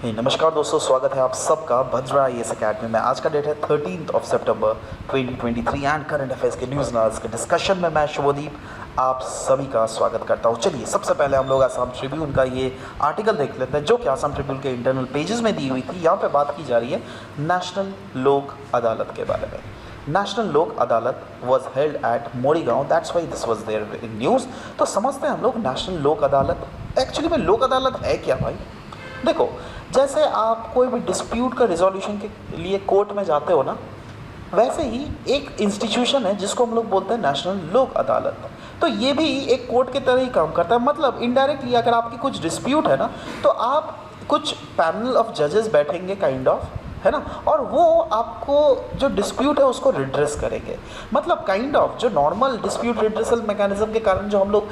नमस्कार दोस्तों, स्वागत है आप सबका भद्रा आईएएस अकेडमी में। आज का डेट है 13 सितंबर 2023 एंड करंट अफेयर्स के न्यूज़ नॉज के डिस्कशन में मैं शुभदीप आप सभी का स्वागत करता हूं। चलिए सबसे पहले हम लोग असम ट्रिब्यून का ये आर्टिकल देख लेते हैं जो कि असम ट्रिब्यून के इंटरनल पेजेस में दी हुई थी। यहाँ पे बात की जा रही है नेशनल लोक अदालत के बारे में। National Lok Adalat was held at Morigaon, that's why this was there in news. तो समझते हैं हम लोग नेशनल लोक अदालत एक्चुअली में लोक अदालत है क्या भाई। देखो, जैसे आप कोई भी डिस्प्यूट का रिजोल्यूशन के लिए कोर्ट में जाते हो ना, वैसे ही एक इंस्टीट्यूशन है जिसको हम लोग बोलते हैं नेशनल लोक अदालत। तो ये भी एक कोर्ट के तरह ही काम करता है। मतलब इनडायरेक्टली अगर आपकी कुछ डिस्प्यूट है ना, तो आप कुछ पैनल ऑफ जजेस बैठेंगे काइंड ऑफ, है ना, और वो आपको जो डिस्प्यूट है उसको रिड्रेस करेंगे। मतलब काइंड ऑफ जो नॉर्मल डिस्प्यूट रिड्रेसल मैकेनिज्म के कारण जो हम लोग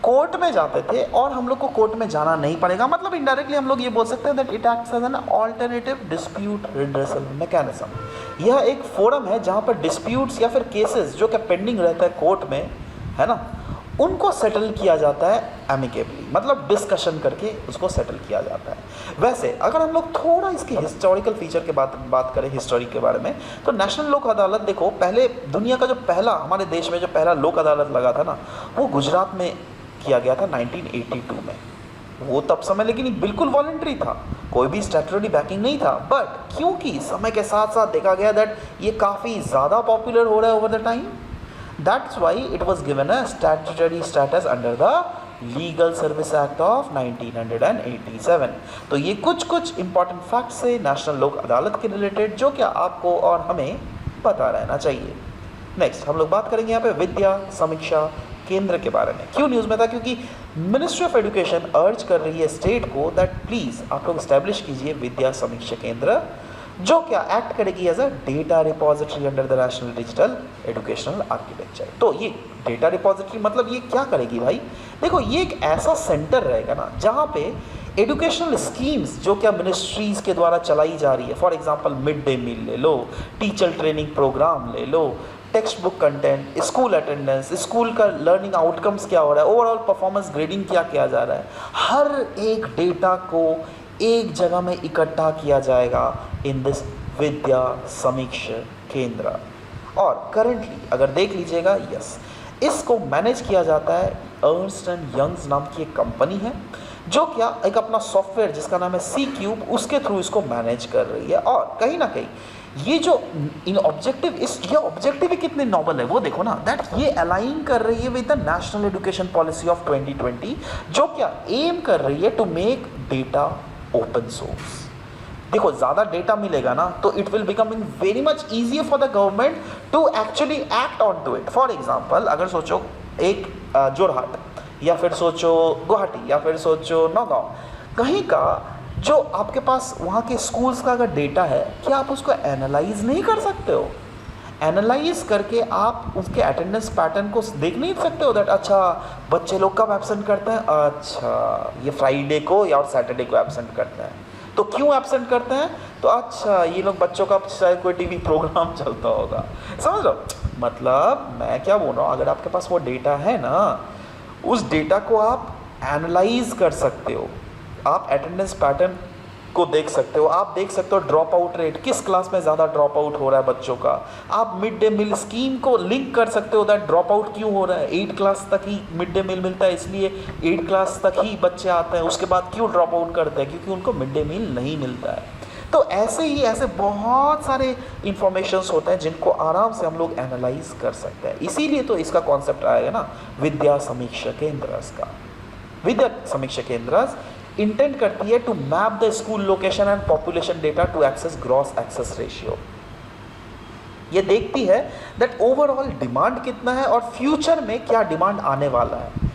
कोर्ट में जाते थे और हम लोग को कोर्ट में जाना नहीं पड़ेगा। मतलब इनडायरेक्टली हम लोग ये बोल सकते हैं that it acts as an alternative dispute redressal mechanism. यह एक फोरम है जहाँ पर डिस्प्यूट्स या फिर केसेस जो कि पेंडिंग रहता है कोर्ट में, है ना, उनको सेटल किया जाता है एमिकेबली, मतलब डिस्कशन करके उसको सेटल किया जाता है। वैसे अगर हम लोग थोड़ा इसके हिस्टोरिकल फीचर के बात करें, हिस्टोरी के बारे में, तो नेशनल लोक अदालत देखो, पहले दुनिया का जो पहला, हमारे देश में जो पहला लोक अदालत लगा था ना, वो गुजरात में किया गया था 1982 में। वो तब समय लेकिन बिल्कुल वॉलंटरी था, कोई भी स्टैट्यूटरी बैकिंग नहीं था। बट क्योंकि समय के साथ साथ देखा गया दैट ये काफ़ी ज़्यादा पॉपुलर हो रहा है over the time, that's why it was given a statutory status under the legal service act of 1987। तो ये कुछ इंपॉर्टेंट फैक्ट्स है नेशनल लोक अदालत के रिलेटेड जो कि आपको और हमें पता रहना चाहिए। नेक्स्ट हम लोग बात करेंगे यहाँ पे विद्या समीक्षा केंद्र के बारे में। क्यों न्यूज़ में था? क्योंकि मिनिस्ट्री ऑफ एजुकेशन अर्ज कर रही है स्टेट को दैट प्लीज़ आप लोग इस्टेब्लिश कीजिए विद्या समीक्षा केंद्र, जो क्या एक्ट करेगी as a data repository under the national digital educational architecture. तो ये डेटा रिपोजिटरी मतलब ये क्या करेगी भाई? देखो, ये एक ऐसा सेंटर रहेगा ना जहाँ पे एजुकेशनल स्कीम्स जो क्या मिनिस्ट्रीज़ के द्वारा चलाई जा रही है, for example mid day meal ले लो, टीचर ट्रेनिंग प्रोग्राम ले लो, textbook content, school attendance, school का लर्निंग आउटकम्स क्या हो रहा है, ओवरऑल परफॉर्मेंस ग्रेडिंग क्या किया जा रहा है, हर एक डेटा को एक जगह में इकट्ठा किया जाएगा इन दिस विद्या समीक्षा केंद्र। और करंटली अगर देख लीजिएगा, यस, इसको मैनेज किया जाता है अर्न्स्ट एंड यंग्स नाम की एक कंपनी है जो क्या एक अपना सॉफ्टवेयर जिसका नाम है सी क्यूब, उसके थ्रू इसको मैनेज कर रही है। और कहीं ना कहीं ये जो इन ऑब्जेक्टिव, ये ऑब्जेक्टिव ही कितने नॉबल है वो देखो ना, दैट ये अलाइन कर रही है with the national education policy of 2020 जो क्या एम कर रही है to make data open source. देखो, ज़्यादा डेटा मिलेगा ना तो it will becoming very much easier for the government to actually act on to it. For example अगर सोचो एक जोरहाट, या फिर सोचो गुवाहाटी, या फिर सोचो नौगांव, कहीं का जो आपके पास वहाँ के स्कूल्स का अगर डेटा है, क्या आप उसको एनालाइज नहीं कर सकते हो? एनालाइज करके आप उसके अटेंडेंस पैटर्न को देख नहीं सकते हो दैट अच्छा बच्चे लोग कब एब्सेंट करते हैं, अच्छा ये फ्राइडे को या और सैटरडे को एब्सेंट करते हैं, तो क्यों एब्सेंट करते हैं, तो अच्छा ये लोग बच्चों का शायद कोई टीवी प्रोग्राम चलता होगा। समझ लो, मतलब मैं क्या बोल रहा हूँ, अगर आपके पास वो डेटा है ना, उस डेटा को आप एनालाइज कर सकते हो, आप अटेंडेंस पैटर्न को देख सकते हो, आप देख सकते हो ड्रॉप आउट रेट, किस क्लास में ज़्यादा ड्रॉप आउट हो रहा है बच्चों का, आप मिड डे मील स्कीम को लिंक कर सकते हो दैट ड्रॉप आउट क्यों हो रहा है, 8 क्लास तक ही मिड डे मील मिलता है इसलिए 8 क्लास तक ही बच्चे आते हैं, उसके बाद क्यों ड्रॉप आउट करते हैं, क्योंकि उनको मिड डे मील नहीं मिलता है। तो ऐसे बहुत सारे इंफॉर्मेशंस होते हैं जिनको आराम से हम लोग एनालाइज कर सकते हैं। इसीलिए तो इसका कॉन्सेप्ट आएगा ना विद्या समीक्षा केंद्र का। विद्या समीक्षा केंद्र इंटेंड करती है to map the school location and population data to access gross access ratio. ये देखती है दैट ओवरऑल डिमांड कितना है और फ्यूचर में क्या डिमांड आने वाला है,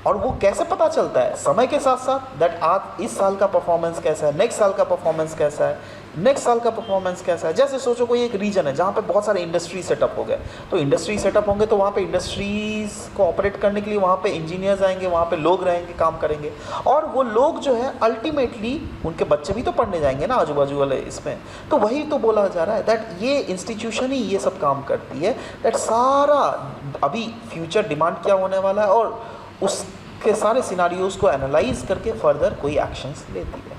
और वो कैसे पता चलता है समय के साथ साथ दैट आज इस साल का परफॉर्मेंस कैसा है, नेक्स्ट साल का परफॉर्मेंस कैसा है, नेक्स्ट साल का परफॉर्मेंस कैसा है। जैसे सोचो कोई एक रीजन है जहाँ पे बहुत सारे इंडस्ट्री सेटअप हो गए, तो इंडस्ट्री सेटअप होंगे तो वहाँ पे इंडस्ट्रीज़ को ऑपरेट करने के लिए वहाँ पे इंजीनियर्स आएंगे, वहाँ पे लोग रहेंगे, काम करेंगे, और वो लोग जो है अल्टीमेटली उनके बच्चे भी तो पढ़ने जाएंगे ना आजू बाजू वाले इसमें। तो वही तो बोला जा रहा है दैट ये इंस्टीट्यूशन ही ये सब काम करती है, दैट सारा अभी फ्यूचर डिमांड क्या होने वाला है और उसके सारे सिनारियोज़ को एनालाइज करके फर्दर कोई एक्शंस लेती है।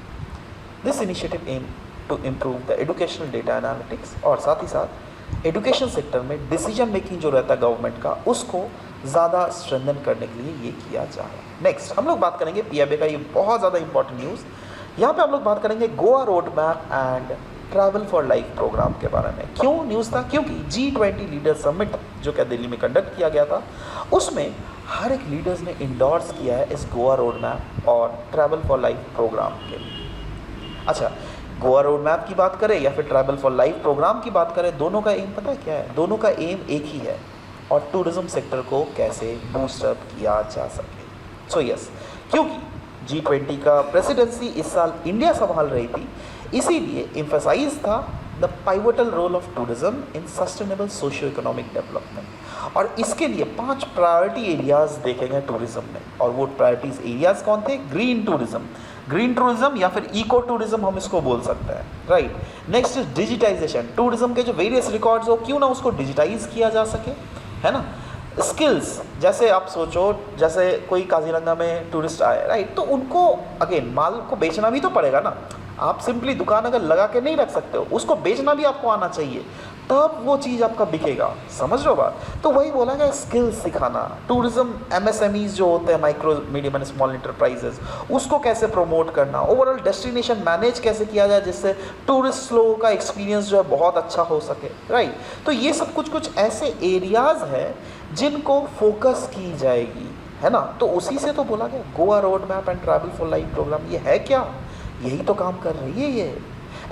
This initiative aim to improve the educational data analytics, और साथ ही साथ एजुकेशन सेक्टर में डिसीजन मेकिंग जो रहता है गवर्नमेंट का, उसको ज़्यादा स्ट्रेंथन करने के लिए ये किया जा रहा है। नेक्स्ट हम लोग बात करेंगे पीआईबी का ये बहुत ज़्यादा इंपॉर्टेंट न्यूज़। यहाँ पे हम लोग बात करेंगे Goa road map and travel for life programme के बारे में। क्यों न्यूज़ था? क्योंकि G20 लीडर समिट जो क्या दिल्ली में कंडक्ट किया गया था, उसमें हर एक लीडर्स ने इंडोर्स किया है इस गोवा रोड मैप और ट्रैवल फॉर लाइफ प्रोग्राम के लिए। अच्छा, गोवा रोड मैप की बात करें या फिर ट्रैवल फॉर लाइफ प्रोग्राम की बात करें, दोनों का एम पता है क्या है? दोनों का एम एक ही है, और टूरिज्म सेक्टर को कैसे बूस्टअप किया जा सके। सो यस, क्योंकि G20 का प्रेसिडेंसी इस साल इंडिया संभाल रही थी, इसीलिए एम्फसाइज था the pivotal role of tourism in sustainable socio economic development. और इसके लिए 5 प्रायोरिटी एरियाज देखे गए टूरिज्म में, और वो प्रायोरिटीज एरियाज कौन थे? ग्रीन टूरिज्म या फिर इको टूरिज्म हम इसको बोल सकते हैं, right. Next is digitisation, tourism के जो वेरियस रिकॉर्ड्स हो क्यों ना उसको डिजिटाइज किया जा सके, है ना। स्किल्स, जैसे आप सोचो, जैसे कोई काजीरंगा में टूरिस्ट आए, राइट, तो उनको अगेन माल को बेचना भी तो पड़ेगा ना। आप सिंपली दुकान अगर लगा के नहीं रख सकते हो, उसको बेचना भी आपको आना चाहिए, तब वो चीज़ आपका बिकेगा। समझ रहे हो बात? तो वही बोला गया, स्किल्स सिखाना। टूरिज्म MSMEs जो होते हैं, micro medium and small enterprises, उसको कैसे प्रमोट करना, ओवरऑल डेस्टिनेशन मैनेज कैसे किया जाए जिससे टूरिस्ट लोगों का एक्सपीरियंस जो है बहुत अच्छा हो सके, राइट। तो ये सब कुछ ऐसे एरियाज हैं जिनको फोकस की जाएगी, है ना। तो उसी से तो बोला गया Goa road map and travel for life programme. ये है क्या? यही तो काम कर रही है ये।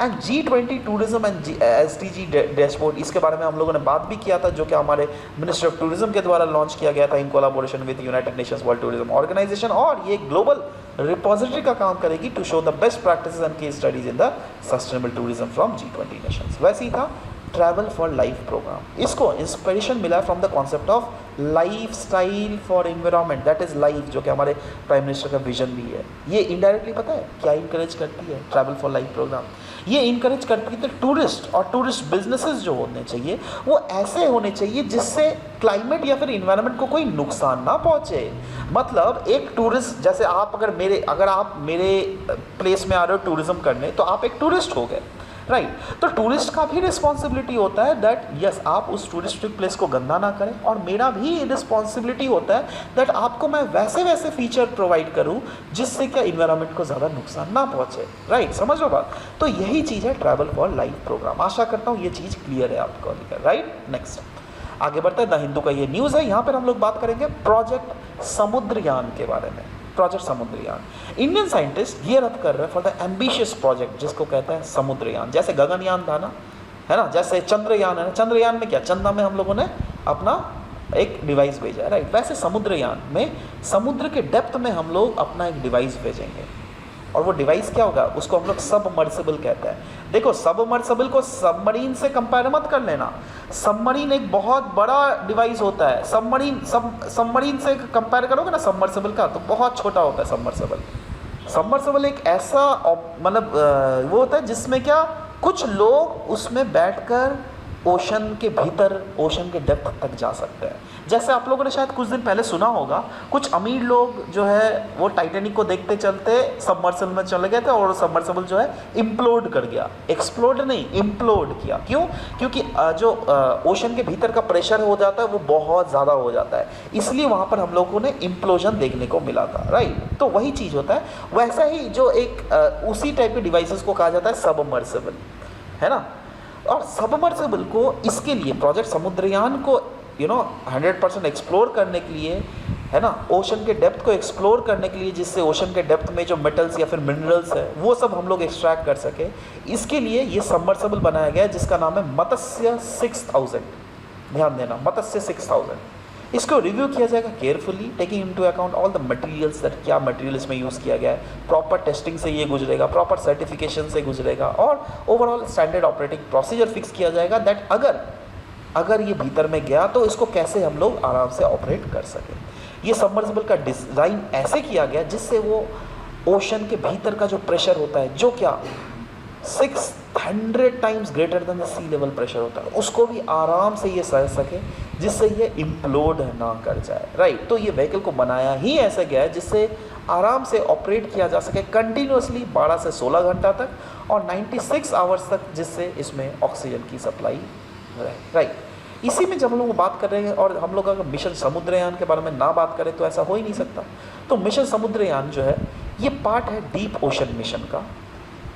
And G20 tourism and SDG dashboard, इसके बारे में हम लोगों ने बात भी किया था, जो कि हमारे मिनिस्ट्री ऑफ टूरिज्म के द्वारा लॉन्च किया गया था in collaboration with United Nations World Tourism Organization. और ये ग्लोबल रिपोजिटरी का काम करेगी to show the best practices and case studies in the sustainable tourism from G20 nations. वैसे ही था ट्रैवल फॉर लाइफ प्रोग्राम। इसको इंस्पिरेशन मिला from the concept of lifestyle for environment, that is life, जो कि हमारे prime minister का vision भी है। ये इनडायरेक्टली पता है क्या इनकरेज करती है ट्रैवल फॉर लाइफ प्रोग्राम? ये इनकरेज करती है टूरिस्ट और टूरिस्ट बिजनेसेस जो होने चाहिए वो ऐसे होने चाहिए जिससे क्लाइमेट या फिर इन्वायरमेंट को कोई नुकसान ना पहुंचे। मतलब एक टूरिस्ट, जैसे अगर आप मेरे प्लेस में आ रहे हो टूरिज्म करने, तो आप एक टूरिस्ट हो गए, राइट। तो टूरिस्ट का भी रिस्पॉन्सिबिलिटी होता है दैट यस आप उस टूरिस्टिक प्लेस को गंदा ना करें, और मेरा भी रिस्पॉन्सिबिलिटी होता है दैट आपको मैं वैसे फीचर प्रोवाइड करूं जिससे क्या इन्वायरमेंट को ज़्यादा नुकसान ना पहुंचे, राइट। समझ लो बात? तो यही चीज़ है ट्रैवल फॉर लाइफ प्रोग्राम। आशा करता हूँ ये चीज़ क्लियर है आपको, राइट। नेक्स्ट आगे बढ़ते हैं, द हिंदू का ये न्यूज़ है। यहाँ पर हम लोग बात करेंगे प्रोजेक्ट समुद्रयान के बारे में। Project Samudrayaan, Indian scientist gear up कर रहे हैं फॉर द एम्बिशियस प्रोजेक्ट जिसको कहते हैं समुद्रयान। जैसे गगनयान था ना, है ना, जैसे चंद्रयान है ना, चंद्रयान में क्या, चंद्रमा में हम लोगों ने अपना एक डिवाइस भेजा है, राइट। वैसे समुद्रयान में समुद्र के डेप्थ में हम लोग अपना एक डिवाइस भेजेंगे, और वो डिवाइस क्या होगा, उसको हम लोग सबमर्सिबल कहते हैं। देखो, सबमर्सिबल को सबमरीन से कंपेयर मत कर लेना। सबमरीन एक बहुत बड़ा डिवाइस होता है, सबमरीन से कंपेयर करोगे ना सबमर्सिबल का, तो बहुत छोटा होता है सबमर्सिबल। सबमर्सिबल एक ऐसा मतलब वो होता है जिसमें क्या कुछ लोग उसमें बैठकर ओशन के भीतर, ओशन के डेप्थ तक जा सकते हैं। जैसे आप लोगों ने शायद कुछ दिन पहले सुना होगा, कुछ अमीर लोग जो है वो टाइटैनिक को देखते चलते सबमर्सिबल में चले गए थे, और सबमर्सिबल जो है इम्प्लोड कर गया। एक्सप्लोड नहीं, इम्प्लोड किया। क्यों? क्योंकि जो ओशन के भीतर का प्रेशर हो जाता है वो बहुत ज़्यादा हो जाता है, इसलिए वहाँ पर हम लोगों ने इम्प्लोजन देखने को मिला था, राइट। तो वही चीज़ होता है। वैसा ही जो एक उसी टाइप के डिवाइसेस को कहा जाता है सबमर्सिबल, है ना। और सबमर्सिबल को इसके लिए प्रोजेक्ट समुद्रयान को 100% एक्सप्लोर करने के लिए, है ना, ओशन के डेप्थ को एक्सप्लोर करने के लिए, जिससे ओशन के डेप्थ में जो मेटल्स या फिर मिनरल्स है वो सब हम लोग एक्सट्रैक्ट कर सके, इसके लिए ये सबमर्सिबल बनाया गया है जिसका नाम है मत्स्य 6000। ध्यान देना, मत्स्य 6000। इसको रिव्यू किया जाएगा carefully, taking into account all the materials that, क्या मटेरियल इसमें यूज़ किया गया है, प्रॉपर टेस्टिंग से ये गुजरेगा, प्रॉपर सर्टिफिकेशन से गुजरेगा, और overall standard operating procedure fix किया जाएगा दैट अगर ये भीतर में गया तो इसको कैसे हम लोग आराम से ऑपरेट कर सकें। ये सबमर्सिबल का डिज़ाइन ऐसे किया गया जिससे वो ओशन के भीतर का जो प्रेशर होता है, जो क्या 600 times greater than the sea level pressure होता है, उसको भी आराम से ये सह सके जिससे ये इम्प्लोड ना कर जाए, राइट। तो ये व्हीकल को बनाया ही ऐसे गया है जिससे आराम से ऑपरेट किया जा सके कंटिन्यूसली 12 से 16 घंटा तक और 96 आवर्स तक, जिससे इसमें ऑक्सीजन की सप्लाई रहे, राइट। इसी में जब हम लोग बात कर रहे हैं और हम लोग अगर मिशन समुद्रयान के बारे में ना बात करें तो ऐसा हो ही नहीं सकता। तो मिशन समुद्रयान जो है ये पार्ट है डीप ओशन मिशन का,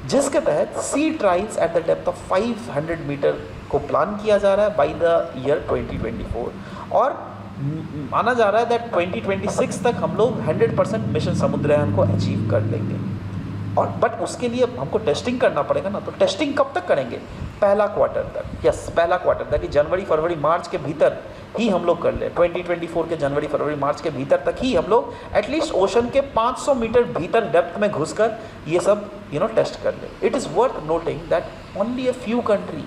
जिसके तहत sea trials at the depth of 500 metre को प्लान किया जा रहा है बाय द ईयर 2024 और माना जा रहा है दैट 2026 तक हम लोग 100% मिशन समुद्रयान को अचीव कर लेंगे। और बट उसके लिए हमको टेस्टिंग करना पड़ेगा ना, तो टेस्टिंग कब तक करेंगे? पहला क्वार्टर तक, यस पहला क्वार्टर, दैट इज जनवरी फरवरी मार्च के भीतर ही हम लोग कर ले। 2024 के जनवरी फरवरी मार्च के भीतर तक ही हम लोग एटलीस्ट ओशन के 500 मीटर भीतर डेप्थ में घुसकर ये सब टेस्ट कर ले। It is worth noting that only a few country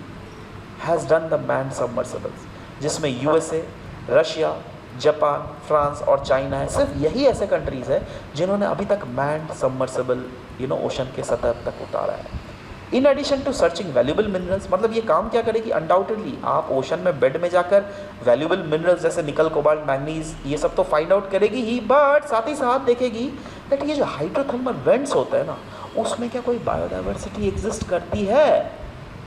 has done the manned submersibles, जिसमें यूएसए, रशिया, जापान, फ्रांस और चाइना है। सिर्फ यही ऐसे कंट्रीज़ है जिन्होंने अभी तक मैन्ड सबमर्सिबल ओशन के सतह तक उतारा है। In addition to searching valuable minerals, मतलब ये काम क्या करेगी? अनडाउटेडली आप ओशन में बेड में जाकर वैल्यूबल मिनरल्स जैसे निकल, कोबाल्ट, मैंगनीज ये सब तो फाइंड आउट करेगी ही, बट साथ ही साथ देखेगी दैट ये जो हाइड्रोथर्मल वेंट्स होते हैं ना, उसमें क्या कोई बायोडाइवर्सिटी एग्जिस्ट करती है।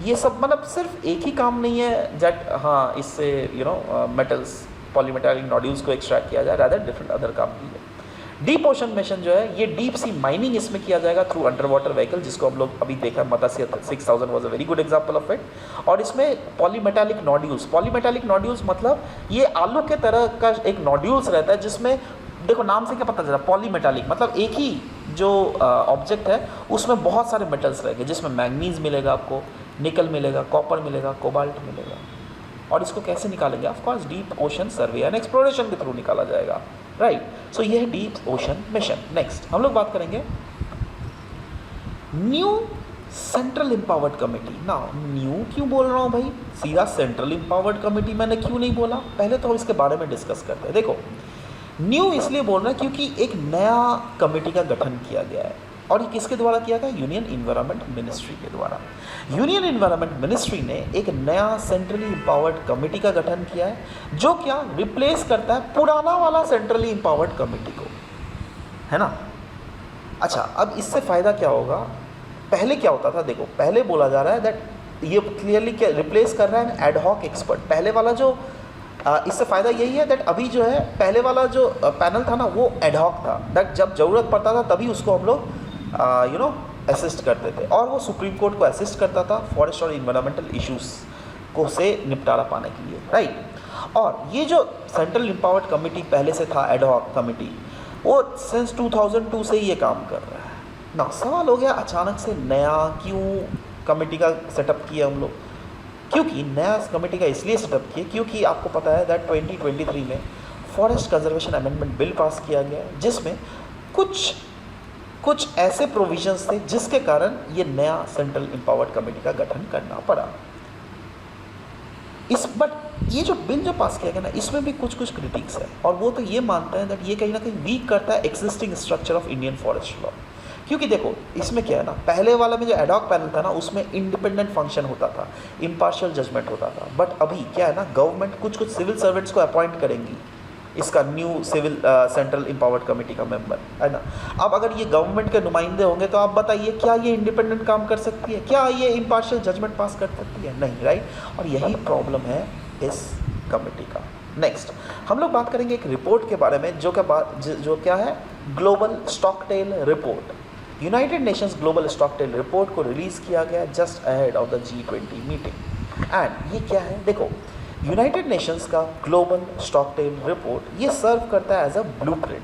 ये सब मतलब सिर्फ एक ही काम नहीं है दैट हाँ इससे मेटल्स, पॉलीमेटालिक नोड्यूल्स को एक्सट्रैक्ट किया जाए, रादर डिफरेंट अदर काम भी है। डीप ओशन मिशन जो है ये डीप सी माइनिंग इसमें किया जाएगा थ्रू अंडर वाटर व्हीकल, जिसको हम लोग अभी देखा, मत्स्य 6000 was a very good example of it. और इसमें पॉलीमेटालिक नोड्यूल्स मतलब ये आलू के तरह का एक नोड्यूल्स रहता है, जिसमें देखो नाम से क्या पता चला, पॉलीमेटालिक मतलब एक ही जो ऑब्जेक्ट है उसमें बहुत सारे मेटल्स रहेंगे, जिसमें मैंगनीज मिलेगा आपको, निकल मिलेगा, कॉपर मिलेगा, कोबाल्ट मिलेगा। और इसको कैसे निकालेंगे? Of course deep ocean survey and exploration के थ्रू निकाला जाएगा, राइट। सो ये है डीप ओशन मिशन। नेक्स्ट हम लोग बात करेंगे न्यू सेंट्रल एम्पावर्ड कमेटी। ना न्यू क्यों बोल रहा हूँ भाई, सीधा सेंट्रल एम्पावर्ड कमेटी मैंने क्यों नहीं बोला? पहले तो हम इसके बारे में डिस्कस करते हैं। देखो न्यू इसलिए बोल रहे हैं क्योंकि एक नया कमेटी का गठन किया गया है, और ये किसके द्वारा किया गया? यूनियन इन्वायरमेंट मिनिस्ट्री के द्वारा। यूनियन इन्वायरमेंट मिनिस्ट्री ने एक नया सेंट्रली एम्पावर्ड कमेटी का गठन किया है, जो क्या रिप्लेस करता है पुराना वाला सेंट्रली एम्पावर्ड कमेटी को, है ना। अच्छा, अब इससे फ़ायदा क्या होगा? पहले क्या होता था? देखो पहले बोला जा रहा है दैट ये क्लियरली क्या रिप्लेस कर रहा है एडहॉक एक्सपर्ट। पहले वाला जो इससे फ़ायदा यही है दैट अभी जो है पहले वाला जो पैनल था ना वो एडहॉक था, दैट जब ज़रूरत पड़ता था तभी उसको हम लोग असिस्ट करते थे, और वो सुप्रीम कोर्ट को असिस्ट करता था फॉरेस्ट और इन्वायरमेंटल इश्यूज़ को से निपटारा पाने के लिए, राइट। और ये जो सेंट्रल एम्पावर्ड कमेटी पहले से था एडहॉक कमेटी, वो सिंस 2002 से ही ये काम कर रहा है ना। सवाल हो गया अचानक से नया क्यों कमेटी का सेटअप किया हम लोग? क्योंकि नया कमेटी का इसलिए सेटअप किया क्योंकि आपको पता है दैट 2023 में forest conservation amendment bill pass किया गया है, जिसमें कुछ ऐसे प्रोविजंस थे जिसके कारण ये नया सेंट्रल एम्पावर्ड कमेटी का गठन करना पड़ा। बट ये जो बिल जो पास किया गया ना, इसमें भी कुछ क्रिटिक्स है, और वो तो ये मानते हैं दैट ये कहीं ना कहीं वीक करता है existing structure of Indian forest law. क्योंकि देखो इसमें क्या है ना, पहले वाला में जो एडहॉक पैनल था ना उसमें इंडिपेंडेंट फंक्शन होता था, इम्पार्शियल जजमेंट होता था। बट अभी क्या है ना, गवर्नमेंट कुछ सिविल सर्वेंट्स को अपॉइंट करेंगी इसका new civil central empowered committee का मेंबर, है ना। अब अगर ये गवर्नमेंट के नुमाइंदे होंगे तो आप बताइए क्या ये इंडिपेंडेंट काम कर सकती है? क्या ये इम्पार्शियल जजमेंट पास कर सकती है? नहीं, राइट। और यही प्रॉब्लम है इस कमेटी का। नेक्स्ट हम लोग बात करेंगे एक रिपोर्ट के बारे में, जो क्या है global stocktake report. United Nations global stocktake report को रिलीज़ किया गया just ahead of the G20 meeting. And ये क्या है? देखो यूनाइटेड नेशंस का ग्लोबल स्टॉकटेल रिपोर्ट ये सर्व करता है as a blueprint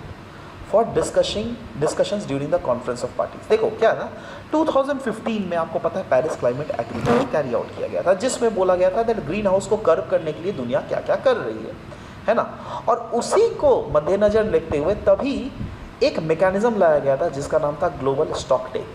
for discussions during the conference of parties. देखो क्या है ना, 2015 में आपको पता है Paris climate agreement carry out किया गया था, जिसमें बोला गया था दैट ग्रीन हाउस को कर्व करने के लिए दुनिया क्या क्या कर रही है ना। और उसी को मद्देनजर रखते हुए तभी एक मैकेनिज्म लाया गया था जिसका नाम था ग्लोबल स्टॉकटेक,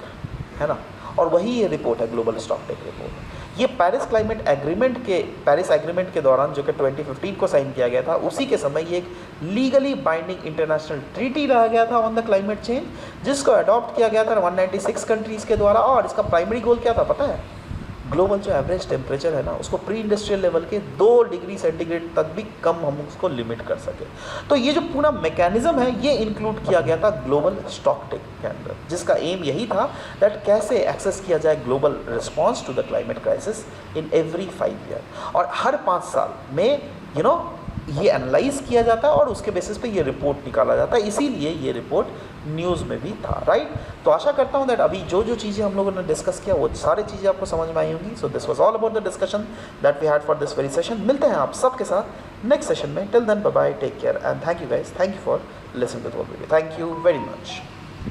है ना। और वही ये रिपोर्ट है ग्लोबल स्टॉकटेक रिपोर्ट। ये पेरिस एग्रीमेंट के दौरान जो कि 2015 को साइन किया गया था, उसी के समय ये एक लीगली बाइंडिंग इंटरनेशनल ट्रीटी लाया गया था ऑन द क्लाइमेट चेंज, जिसको अडॉप्ट किया गया था 196 कंट्रीज़ के द्वारा। और इसका प्राइमरी गोल क्या था पता है? ग्लोबल जो एवरेज टेम्परेचर है ना, उसको प्री इंडस्ट्रियल लेवल के 2 डिग्री सेंटीग्रेड तक भी कम हम उसको लिमिट कर सके। तो ये जो पूरा मैकेनिज्म है ये इंक्लूड किया गया था ग्लोबल स्टॉकटेक के अंदर, जिसका एम यही था दैट कैसे एक्सेस किया जाए global response to the climate crisis in every 5 year. और हर 5 साल में ये एनालाइज किया जाता है और उसके बेसिस पे ये रिपोर्ट निकाला जाता है। इसीलिए ये रिपोर्ट न्यूज़ में भी था, राइट। तो आशा करता हूँ दैट अभी जो चीज़ें हम लोगों ने डिस्कस किया वो सारी चीज़ें आपको समझ में आई होंगी। So this was all about the discussion that we had for this very session. मिलते हैं आप सबके साथ नेक्स्ट सेशन में। Till then bye bye, take care and thank you guys, thank you for listening to the whole video, thank you very much.